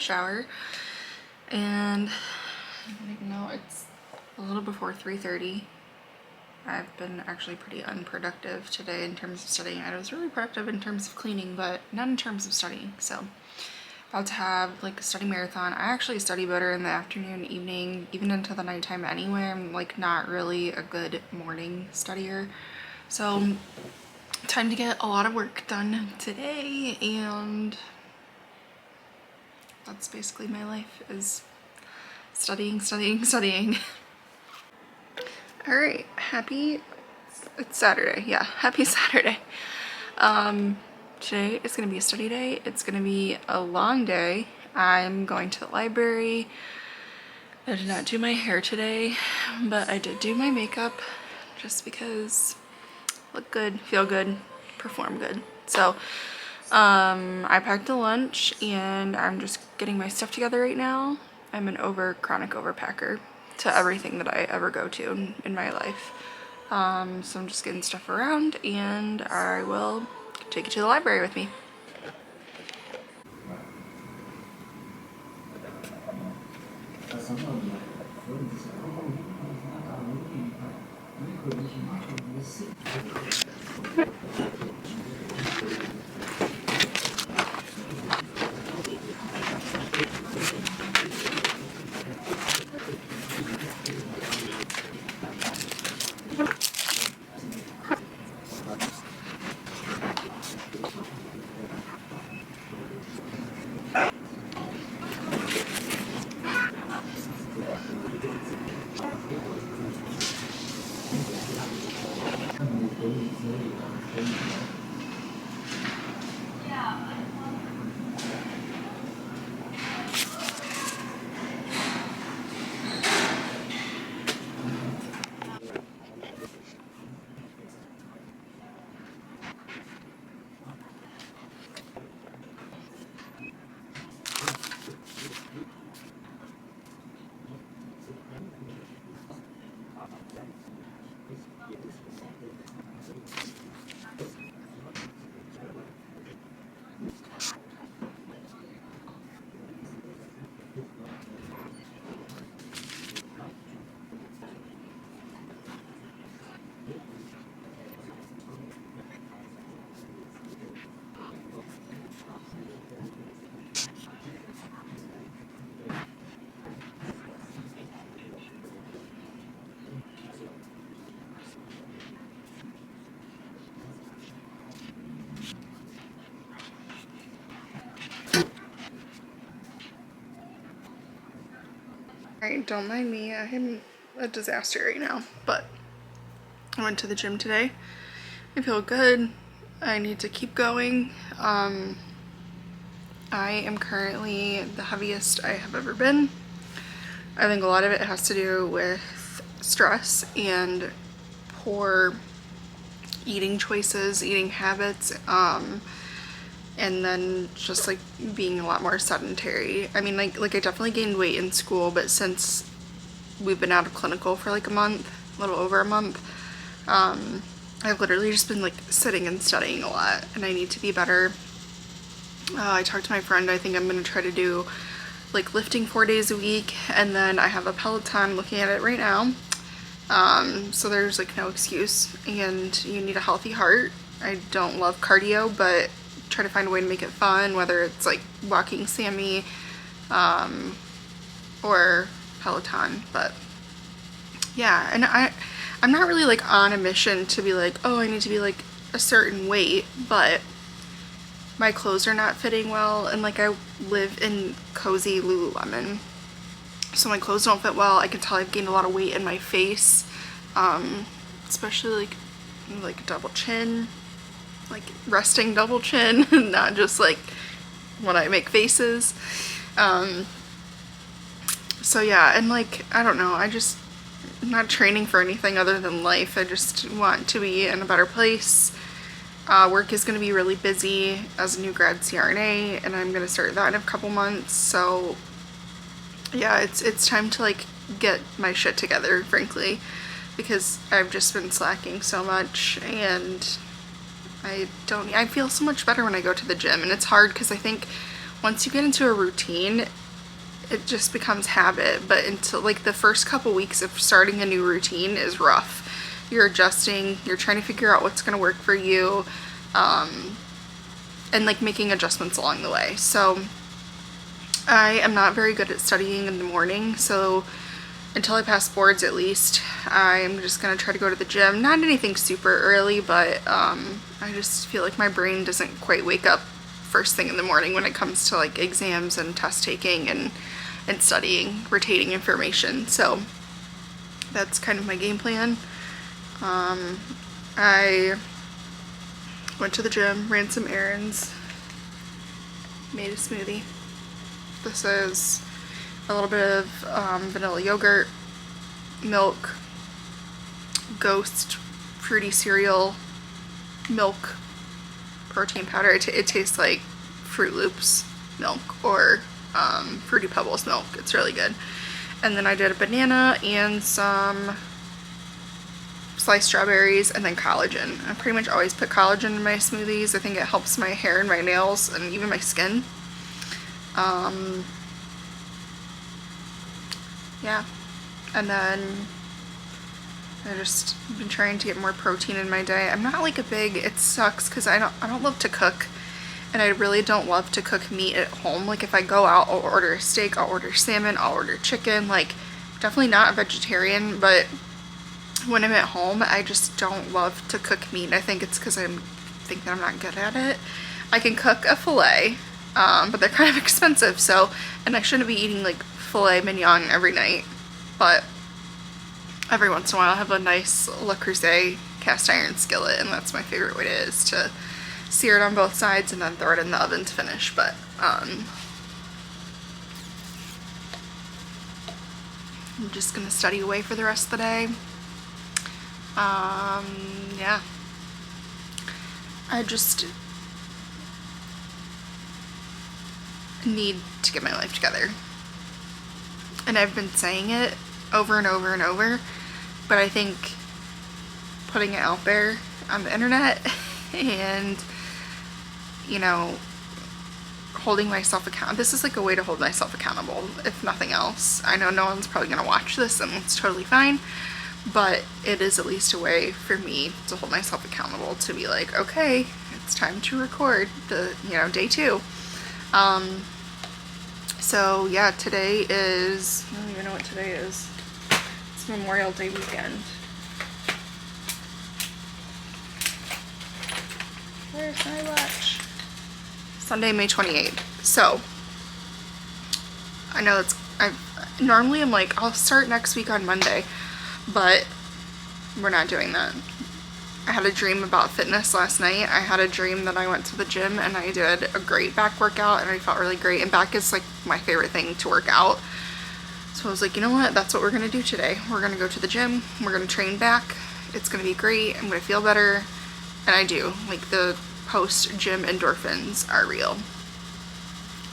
shower, and I don't even know, it's a little before 3:30. I've been actually pretty unproductive today in terms of studying. I was really productive in terms of cleaning, but not in terms of studying. So about to have like a study marathon. I actually study better in the afternoon, evening, even into the nighttime anyway. I'm like not really a good morning studier. So time to get a lot of work done today, and that's basically my life, is studying, studying, studying. All right, it's Saturday. Yeah, happy Saturday. Today is gonna be a study day. It's gonna be a long day. I'm going to the library. I did not do my hair today, but I did do my makeup just because look good, feel good, perform good. So I packed a lunch and I'm just getting my stuff together right now. I'm an chronic overpacker to everything that I ever go to in my life. So I'm just getting stuff around, and I will take you to the library with me. Alright, don't mind me, I'm a disaster right now, but I went to the gym today. I feel good. I need to keep going. I am currently the heaviest I have ever been. I think a lot of it has to do with stress and poor eating choices, eating habits, and then just like being a lot more sedentary. I mean, like I definitely gained weight in school, but since we've been out of clinical for like a month, a little over a month, I've literally just been like sitting and studying a lot, and I need to be better. I talked to my friend. I think I'm gonna try to do like lifting 4 days a week, and then I have a Peloton, looking at it right now. So there's like no excuse, and you need a healthy heart. I don't love cardio, but try to find a way to make it fun, whether it's like walking Sammy or Peloton. But yeah, and I'm not really like on a mission to be like, oh, I need to be like a certain weight, but my clothes are not fitting well, and like I live in cozy Lululemon, so my clothes don't fit well. I can tell I've gained a lot of weight in my face, especially like double chin, like resting double chin, not just like when I make faces. So yeah, and like I don't know, I'm not training for anything other than life. I just want to be in a better place. Work is going to be really busy as a new grad CRNA, and I'm going to start that in a couple months. So yeah, it's time to like get my shit together, frankly, because I've just been slacking so much, and I feel so much better when I go to the gym. And it's hard because I think once you get into a routine, it just becomes habit. But until like the first couple weeks of starting a new routine is rough. You're adjusting, you're trying to figure out what's going to work for you, and like making adjustments along the way. So I am not very good at studying in the morning, so until I pass boards at least, I'm just gonna try to go to the gym. Not anything super early, but I just feel like my brain doesn't quite wake up first thing in the morning when it comes to like exams and test taking and studying, retaining information. So that's kind of my game plan. I went to the gym, ran some errands, made a smoothie. This is a little bit of vanilla yogurt, milk, Ghost fruity cereal, milk, protein powder. It tastes like Fruit Loops milk or Fruity Pebbles milk. It's really good. And then I did a banana and some sliced strawberries and then collagen. I pretty much always put collagen in my smoothies. I think it helps my hair and my nails and even my skin. Yeah, and then I just been trying to get more protein in my day. I'm not like it sucks because I don't love to cook, and I really don't love to cook meat at home. Like if I go out, I'll order a steak, I'll order salmon, I'll order chicken. Like definitely not a vegetarian, but when I'm at home, I just don't love to cook meat. I think it's because I think that I'm not good at it. I can cook a filet, but they're kind of expensive, so, and I shouldn't be eating like filet mignon every night, but every once in a while I have a nice Le Creuset cast iron skillet, and that's my favorite way to sear it on both sides and then throw it in the oven to finish. But I'm just gonna study away for the rest of the day. Yeah, I just need to get my life together, and I've been saying it over and over and over, but I think putting it out there on the internet and, you know, holding myself accountable, this is like a way to hold myself accountable, if nothing else. I know no one's probably gonna watch this, and it's totally fine, but it is at least a way for me to hold myself accountable, to be like, okay, it's time to record the, you know, day 2. So yeah, today is, I don't even know what today is. It's Memorial Day weekend. Where's my watch? Sunday, May 28th. So I know normally I'm like, I'll start next week on Monday, but we're not doing that. I had a dream about fitness last night. I had a dream that I went to the gym and I did a great back workout, and I felt really great, and back is like my favorite thing to work out. So I was like, you know what, that's what we're gonna do today. We're gonna go to the gym, we're gonna train back, it's gonna be great, I'm gonna feel better. And I do, like the post-gym endorphins are real.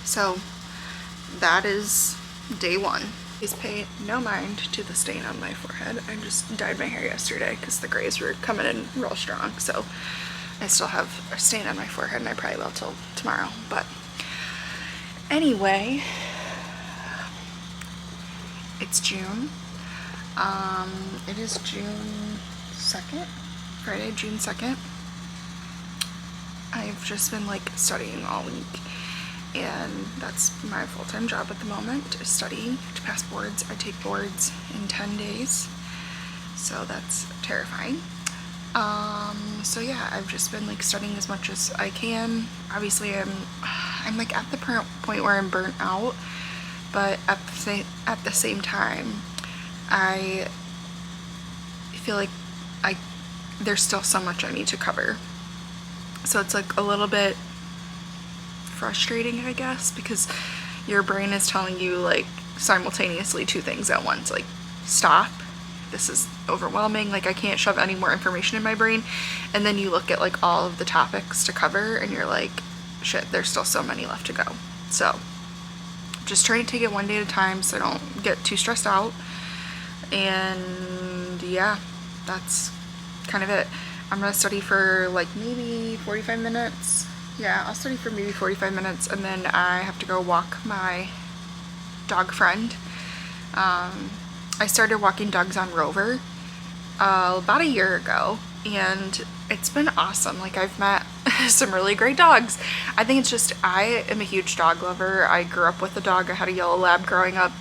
So that is day 1. Please pay no mind to the stain on my forehead. I just dyed my hair yesterday because the grays were coming in real strong, so I still have a stain on my forehead, and I probably will till tomorrow. But anyway, it's June. It is June 2nd, Friday, June 2nd. I've just been like studying all week, and that's my full-time job at the moment, is studying to pass boards. I take boards in 10 days, so that's terrifying. So yeah, I've just been like studying as much as I can. Obviously I'm like at the point where I'm burnt out, but at the same time, I feel like there's still so much I need to cover. So it's like a little bit frustrating, I guess, because your brain is telling you like simultaneously 2 things at once, like stop, this is overwhelming, like I can't shove any more information in my brain, and then you look at like all of the topics to cover and you're like, shit, there's still so many left to go. So just trying to take it one day at a time so I don't get too stressed out. And yeah, that's kind of it. I'm gonna study for like maybe 45 minutes yeah, I'll study for maybe 45 minutes and then I have to go walk my dog friend. I started walking dogs on Rover about a year ago and it's been awesome. Like I've met some really great dogs. I think it's just, I am a huge dog lover. I grew up with a dog. I had a yellow lab growing up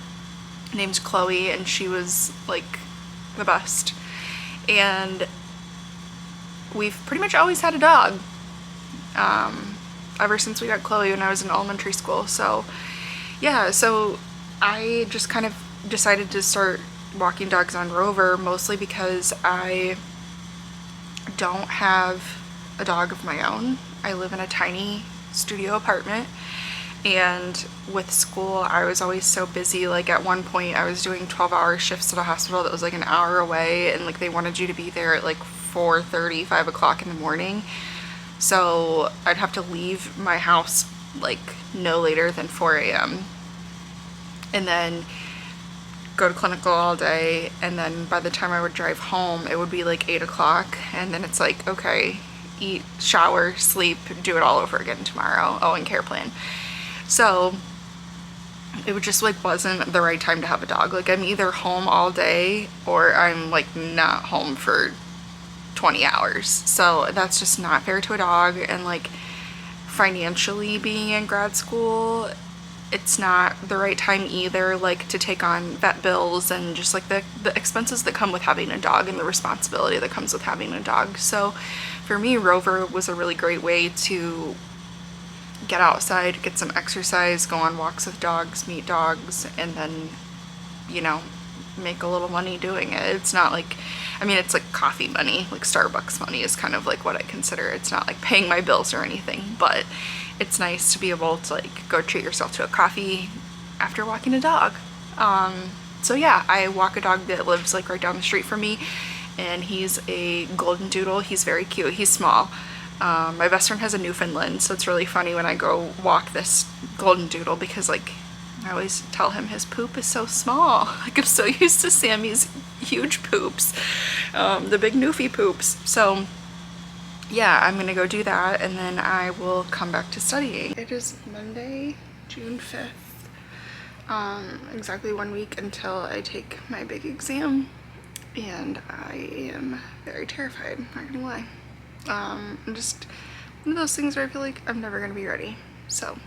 named Chloe and she was like the best. And we've pretty much always had a dog ever since we got Chloe when I was in elementary school. So yeah, so I just kind of decided to start walking dogs on Rover mostly because I don't have a dog of my own. I live in a tiny studio apartment and with school I was always so busy. Like at one point I was doing 12-hour shifts at a hospital that was like an hour away and like they wanted you to be there at like 4:30, 5 o'clock in the morning. So I'd have to leave my house like no later than 4 a.m. and then go to clinical all day, and then by the time I would drive home it would be like 8 o'clock, and then it's like, okay, eat, shower, sleep, do it all over again tomorrow. Oh, and care plan. So it would just like wasn't the right time to have a dog. Like I'm either home all day or I'm like not home for 20 hours. So that's just not fair to a dog. And like financially being in grad school, it's not the right time either, like to take on vet bills and just like the expenses that come with having a dog and the responsibility that comes with having a dog. So for me, Rover was a really great way to get outside, get some exercise, go on walks with dogs, meet dogs, and then, you know, make a little money doing it. It's not like, I mean, it's like coffee money, like Starbucks money is kind of like what I consider. It's not like paying my bills or anything, but it's nice to be able to like go treat yourself to a coffee after walking a dog. So yeah, I walk a dog that lives like right down the street from me, and he's a golden doodle. He's very cute. He's small. My best friend has a Newfoundland, so it's really funny when I go walk this golden doodle because like I always tell him his poop is so small. Like I'm so used to Sammy's huge poops, the big Newfie poops. So yeah, I'm gonna go do that and then I will come back to studying. It is Monday, June 5th. Exactly 1 week until I take my big exam, and I am very terrified, not gonna lie. I'm just one of those things where I feel like I'm never gonna be ready. So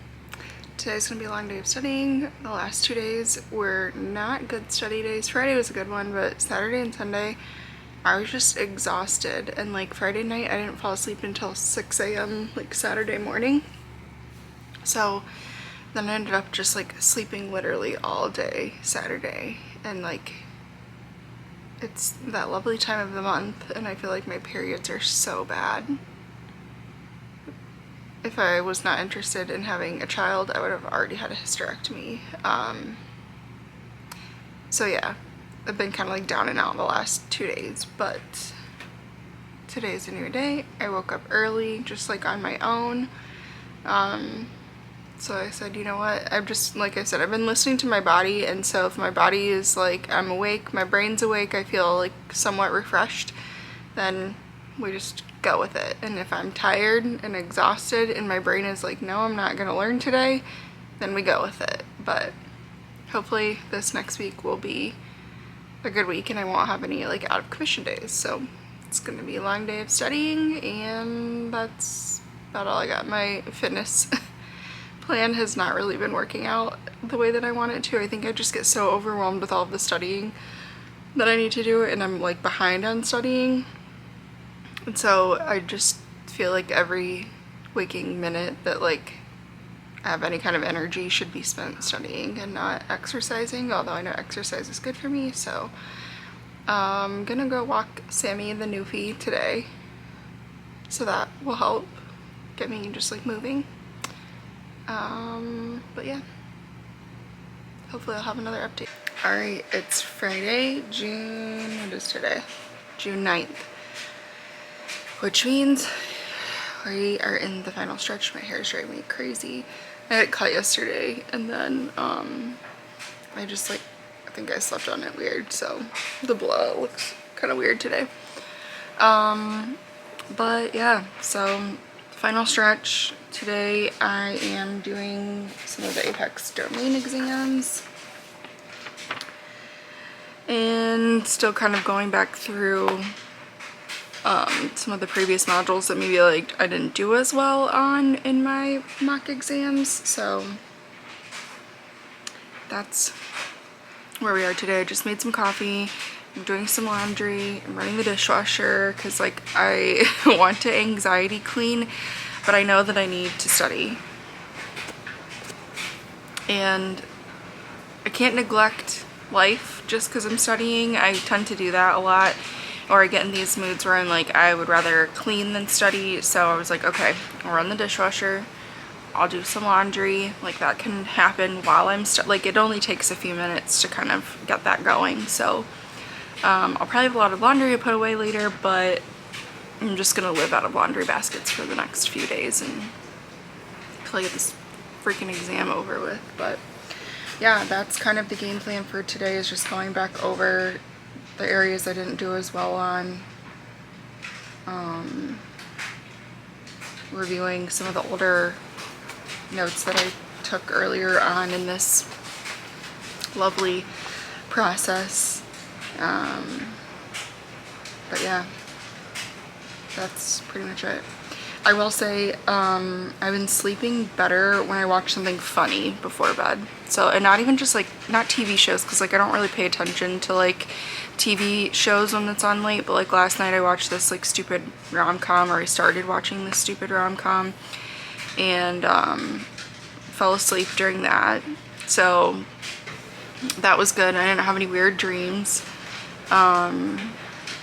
today's gonna be a long day of studying. The last 2 days were not good study days. Friday was a good one, but Saturday and Sunday I was just exhausted, and like Friday night I didn't fall asleep until 6 a.m. like Saturday morning. So then I ended up just like sleeping literally all day Saturday, and like it's that lovely time of the month and I feel like my periods are so bad. If I was not interested in having a child, I would have already had a hysterectomy. So yeah, I've been kind of like down and out the last 2 days, but today's a new day. I woke up early, just like on my own. So I said, you know what, I've just, like I said, I've been listening to my body, and so if my body is like, I'm awake, my brain's awake, I feel like somewhat refreshed, then we just go with it. And if I'm tired and exhausted and my brain is like, no, I'm not gonna learn today, then we go with it. But hopefully this next week will be a good week and I won't have any like out of commission days. So it's gonna be a long day of studying, and that's about all I got. My fitness plan has not really been working out the way that I want it to. I think I just get so overwhelmed with all of the studying that I need to do, and I'm like behind on studying. And so I just feel like every waking minute that like I have any kind of energy should be spent studying and not exercising, although I know exercise is good for me. So I'm gonna go walk Sammy the Newfie today, so that will help get me just like moving. But yeah, hopefully I'll have another update. Alright, it's Friday, what is today? June 9th. Which means we are in the final stretch. My hair is driving me crazy. I had it cut yesterday, and then I just like, I think I slept on it weird, so the blow looks kind of weird today. But yeah, so Final stretch. Today I am doing some of the Apex domain exams and still kind of going back through some of the previous modules that maybe like I didn't do as well on in my mock exams. So that's where we are today. I just made some coffee. I'm doing some laundry. I'm running the dishwasher because like I want to anxiety clean, but I know that I need to study. And I can't neglect life just because I'm studying. I tend to do that a lot. Or I get in these moods where I'm like, I would rather clean than study. So I was like, okay, I'll run the dishwasher. I'll do some laundry. Like that can happen while I'm like it only takes a few minutes to kind of get that going. So I'll probably have a lot of laundry to put away later, but I'm just gonna live out of laundry baskets for the next few days and until I get this freaking exam over with. But yeah, that's kind of the game plan for today, is just going back over the areas I didn't do as well on, reviewing some of the older notes that I took earlier on in this lovely process. But yeah, that's pretty much it. I will say I've been sleeping better when I watch something funny before bed. So, and not even just like, not TV shows, because like I don't really pay attention to like TV shows when it's on late, but like last night I watched this like stupid rom-com, or I started watching this stupid rom-com and fell asleep during that. So that was good. I didn't have any weird dreams.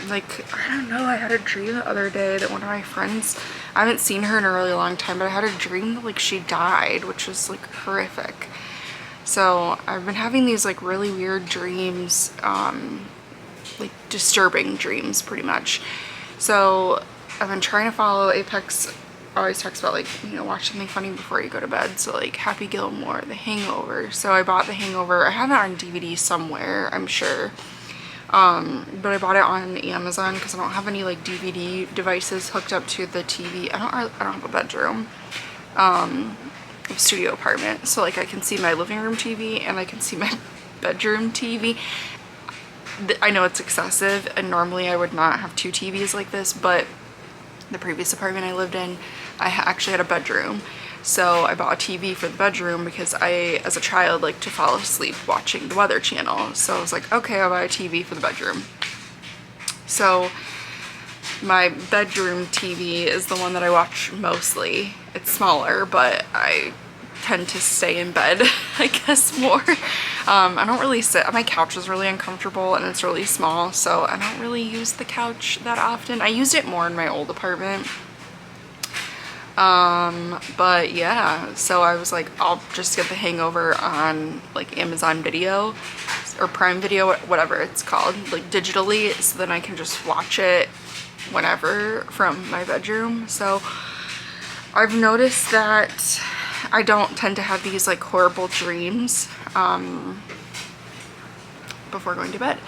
Like, I don't know, I had a dream the other day that one of my friends, I haven't seen her in a really long time, but I had a dream that like she died, which was like horrific. So I've been having these like really weird dreams, like disturbing dreams pretty much. So I've been trying to follow Apex. Always talks about like, you know, watch something funny before you go to bed. So like Happy Gilmore, The Hangover. So I bought The Hangover. I have it on DVD somewhere, I'm sure. But I bought it on Amazon because I don't have any like DVD devices hooked up to the TV. I don't have a bedroom. I have a studio apartment, so like I can see my living room TV and I can see my bedroom TV. I know it's excessive, and normally I would not have two TVs like this, but the previous apartment I lived in, I actually had a bedroom. So I bought a TV for the bedroom because I, as a child, like to fall asleep watching the Weather Channel. So I was like, okay, I'll buy a TV for the bedroom. So my bedroom TV is the one that I watch mostly. It's smaller, but I tend to stay in bed, I guess, more. I don't really sit, my couch is really uncomfortable and it's really small, so I don't really use the couch that often. I used it more in my old apartment. But yeah, so I was like, I'll just get The Hangover on like Amazon Video or Prime Video, whatever it's called, like digitally, so then I can just watch it whenever from my bedroom. So I've noticed that I don't tend to have these like horrible dreams before going to bed,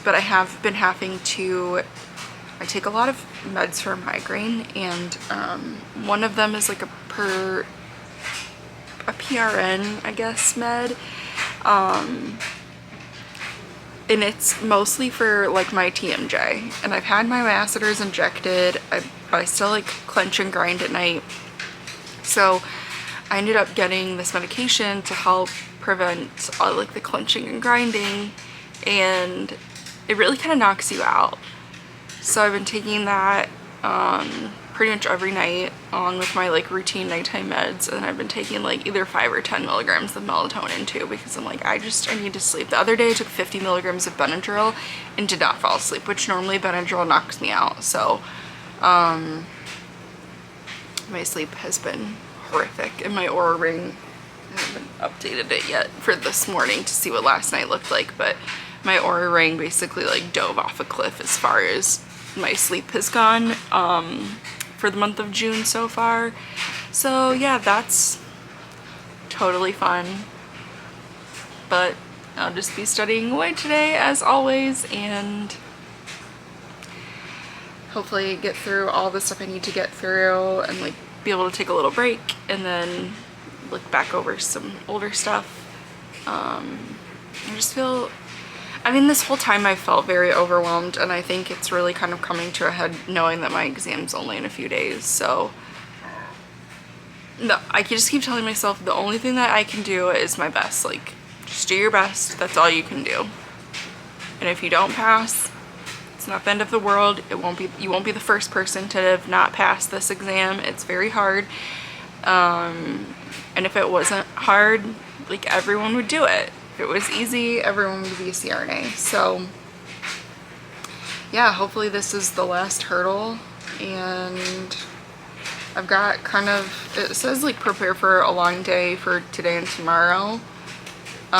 but I have been having to, I take a lot of meds for migraine, and one of them is like a PRN, I guess, med, and it's mostly for like my TMJ, and I've had my masseters injected, but I still like clench and grind at night. So I ended up getting this medication to help prevent like the clenching and grinding, and it really kind of knocks you out. So I've been taking that pretty much every night along with my like routine nighttime meds, and I've been taking like either 5 or 10 milligrams of melatonin too, because I'm like, I need to sleep. The other day I took 50 milligrams of Benadryl and did not fall asleep, which normally Benadryl knocks me out. So my sleep has been horrific, and my Oura Ring, I haven't updated it yet for this morning to see what last night looked like, but my Oura Ring basically like dove off a cliff as far as my sleep has gone for the month of June so far. So yeah, that's totally fun, but I'll just be studying away today as always, and hopefully get through all the stuff I need to get through, and like be able to take a little break and then look back over some older stuff. I just feel, I mean, this whole time I felt very overwhelmed, and I think it's really kind of coming to a head knowing that my exam's only in a few days. So no, I can just keep telling myself the only thing that I can do is my best. Like, just do your best. That's all you can do. And if you don't pass, it's not the end of the world. It won't be, you won't be the first person to have not passed this exam. It's very hard. And if it wasn't hard, like, everyone would do it. If it was easy, everyone would be a CRNA. So yeah, hopefully this is the last hurdle, and I've got kind of, it says like prepare for a long day for today and tomorrow. They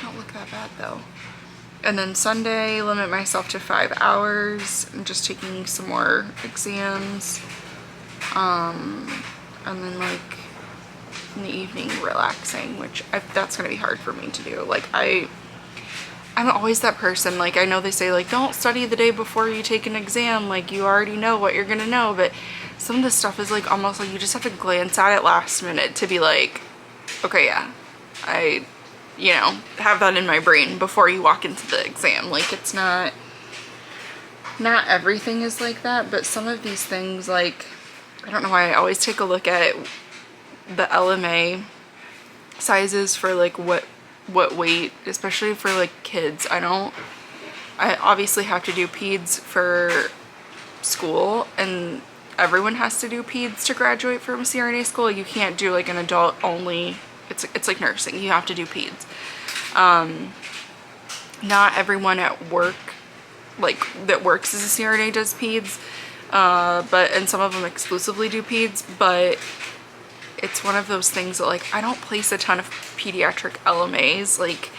don't look that bad though. And then Sunday, limit myself to 5 hours. I'm just taking some more exams. And then like in the evening relaxing, which that's gonna be hard for me to do. Like I'm always that person, like I know they say like don't study the day before you take an exam, like you already know what you're gonna know, but some of this stuff is like almost like you just have to glance at it last minute to be like, okay, yeah, I, you know, have that in my brain before you walk into the exam. Like it's not everything is like that, but some of these things, like, I don't know why I always take a look at the LMA sizes for like what weight, especially for like kids. I obviously have to do peds for school, and everyone has to do peds to graduate from CRNA school. You can't do like an adult only. It's like nursing. You have to do peds. Not everyone at work, like that works as a CRNA, does peds, and some of them exclusively do peds, but it's one of those things that like I don't place a ton of pediatric LMAs, like,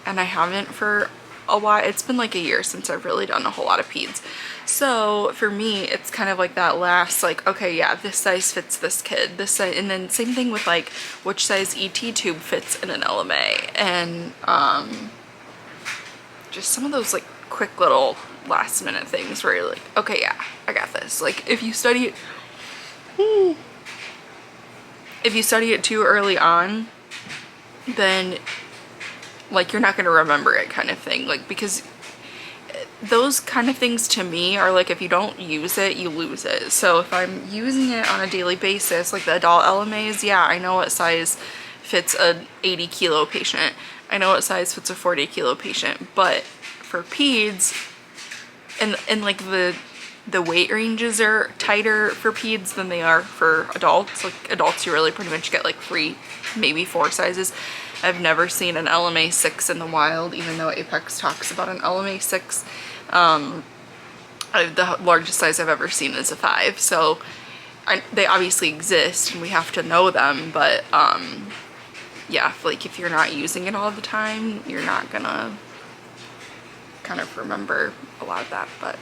and I haven't for a while. It's been like a year since I've really done a whole lot of peds. So for me, it's kind of like that last, like, okay, yeah, this size fits this kid, this size, and then same thing with like which size ET tube fits in an LMA, and just some of those like quick little last minute things where you're like, okay, yeah, I got this. Like if you study it too early on, then like you're not going to remember it, kind of thing. Like, because those kind of things to me are like, if you don't use it, you lose it. So if I'm using it on a daily basis, like the adult LMAs, yeah, I know what size fits a 80 kilo patient. I know what size fits a 40 kilo patient. But for peds, and like the weight ranges are tighter for peds than they are for adults. Like adults, you really pretty much get like 3, maybe 4 sizes. I've never seen an LMA 6 in the wild, even though Apex talks about an LMA 6. The largest size I've ever seen is a 5. So they obviously exist and we have to know them, but yeah, like if you're not using it all the time, you're not gonna kind of remember a lot of that. But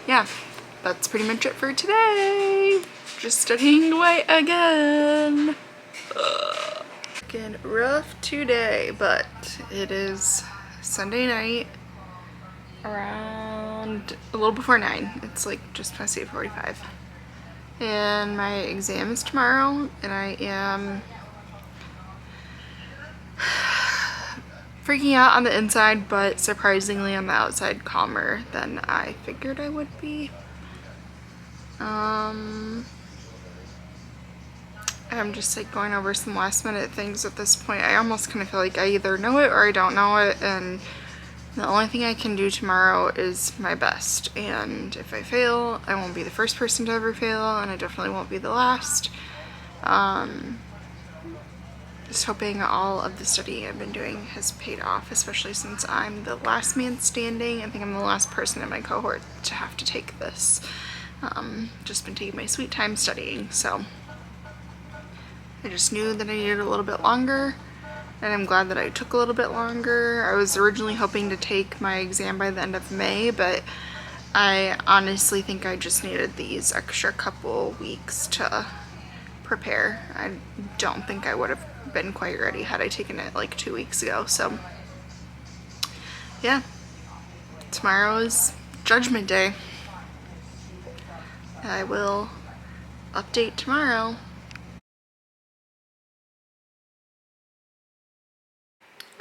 yeah, that's pretty much it for today. Just studying away again. Getting rough today, but it is Sunday night around a little before 9. It's like just past 8:45. And my exam is tomorrow, and I am freaking out on the inside, but surprisingly on the outside calmer than I figured I would be. I'm just like going over some last minute things at this point. I almost kind of feel like I either know it or I don't know it, and the only thing I can do tomorrow is my best. And if I fail, I won't be the first person to ever fail, and I definitely won't be the last. Just hoping all of the studying I've been doing has paid off, especially since I'm the last man standing. I think I'm the last person in my cohort to have to take this. Just been taking my sweet time studying, so I just knew that I needed a little bit longer, and I'm glad that I took a little bit longer. I was originally hoping to take my exam by the end of May, but I honestly think I just needed these extra couple weeks to prepare. I don't think I would have been quite ready had I taken it like 2 weeks ago. So yeah, tomorrow is Judgment Day. I will update tomorrow.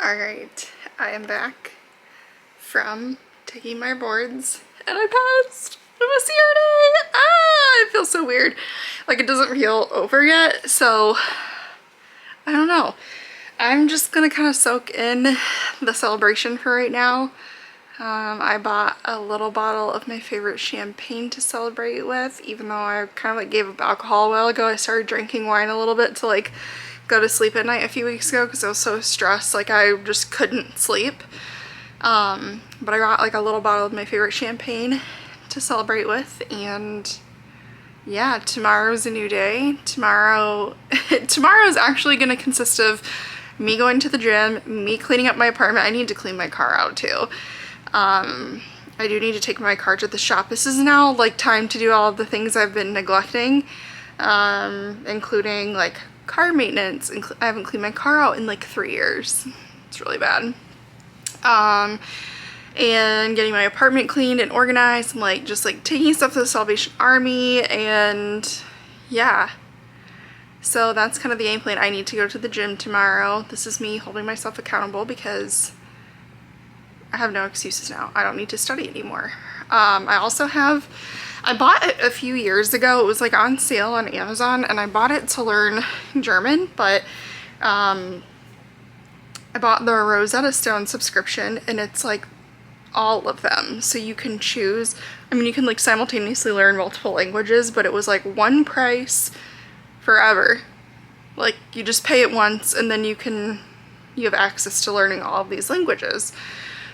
Alright, I am back from taking my boards and I passed with a CRNA! Ah, it feels so weird. Like it doesn't feel over yet, so I don't know. I'm just gonna kind of soak in the celebration for right now. I bought a little bottle of my favorite champagne to celebrate with, even though I kind of like gave up alcohol a while ago. I started drinking wine a little bit to like go to sleep at night a few weeks ago because I was so stressed, like I just couldn't sleep. But I got like a little bottle of my favorite champagne to celebrate with, and yeah, tomorrow's a new day. Tomorrow is actually going to consist of me going to the gym, me cleaning up my apartment. I need to clean my car out too. I do need to take my car to the shop. This is now like time to do all of the things I've been neglecting, including like car maintenance. I haven't cleaned my car out in like 3 years. It's really bad. And getting my apartment cleaned and organized, and like just like taking stuff to the Salvation Army, and yeah. So that's kind of the game plan. I need to go to the gym tomorrow. This is me holding myself accountable because I have no excuses now. I don't need to study anymore. I bought it a few years ago. It was like on sale on Amazon, and I bought it to learn German, but I bought the Rosetta Stone subscription, and it's like all of them. So you can choose, I mean, you can like simultaneously learn multiple languages, but it was like one price forever. Like you just pay it once and then you have access to learning all of these languages.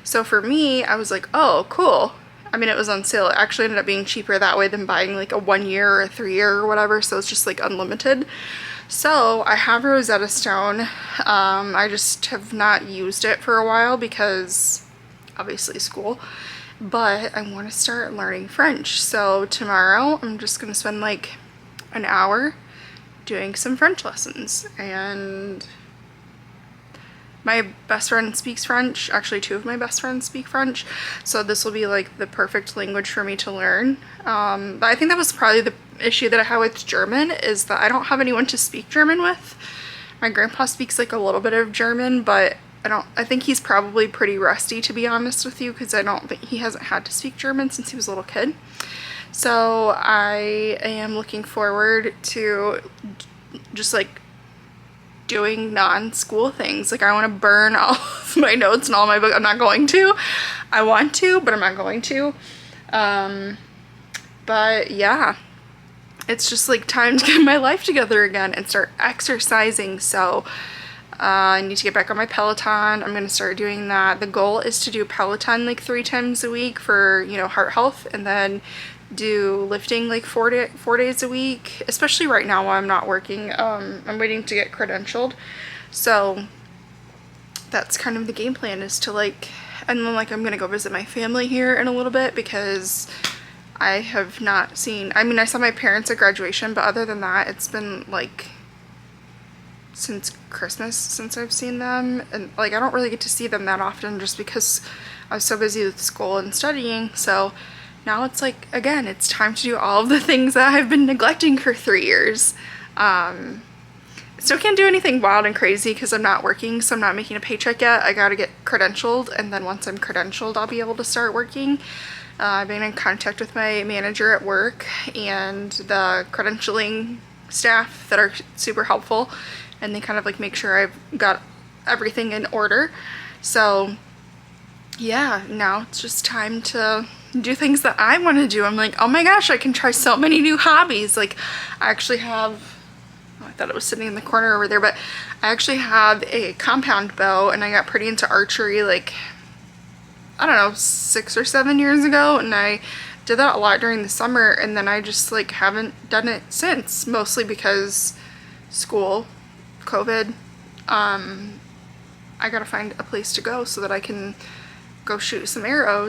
So for me, I was like, oh, cool. I mean, it was on sale. It actually ended up being cheaper that way than buying like a 1 year or a 3 year or whatever. So it's just like unlimited. So I have Rosetta Stone. I just have not used it for a while because obviously school, but I want to start learning French. So tomorrow I'm just going to spend like an hour doing some French lessons, and my best friend speaks French. Actually, 2 of my best friends speak French, so this will be like the perfect language for me to learn. But I think that was probably the issue that I had with German, is that I don't have anyone to speak German with. My grandpa speaks like a little bit of German, but I think he's probably pretty rusty, to be honest with you, because I don't think he hasn't had to speak German since he was a little kid. So I am looking forward to just like doing non-school things. Like I want to burn all of my notes and all my books. I'm not going to. I want to, but I'm not going to. But yeah, it's just like time to get my life together again and start exercising. So I need to get back on my Peloton. I'm going to start doing that. The goal is to do Peloton like 3 times a week for, you know, heart health, and then do lifting like 4 days a week, especially right now while I'm not working. I'm waiting to get credentialed. So that's kind of the game plan, is to like, and then like I'm going to go visit my family here in a little bit because I have not seen, I mean, I saw my parents at graduation, but other than that, it's been like since Christmas since I've seen them, and like I don't really get to see them that often just because I was so busy with school and studying. So now it's like, again, it's time to do all of the things that I've been neglecting for 3 years. Still can't do anything wild and crazy because I'm not working, so I'm not making a paycheck yet. I gotta get credentialed, and then once I'm credentialed, I'll be able to start working. I've been in contact with my manager at work and the credentialing staff that are super helpful, and they kind of like make sure I've got everything in order. So yeah, now it's just time to do things that I want to do. I'm like, oh my gosh, I can try so many new hobbies. Like I actually have, oh, I thought it was sitting in the corner over there, but I actually have a compound bow, and I got pretty into archery like, I don't know, 6 or 7 years ago, and I did that a lot during the summer, and then I just like haven't done it since, mostly because school, COVID. I gotta find a place to go so that I can go shoot some arrows.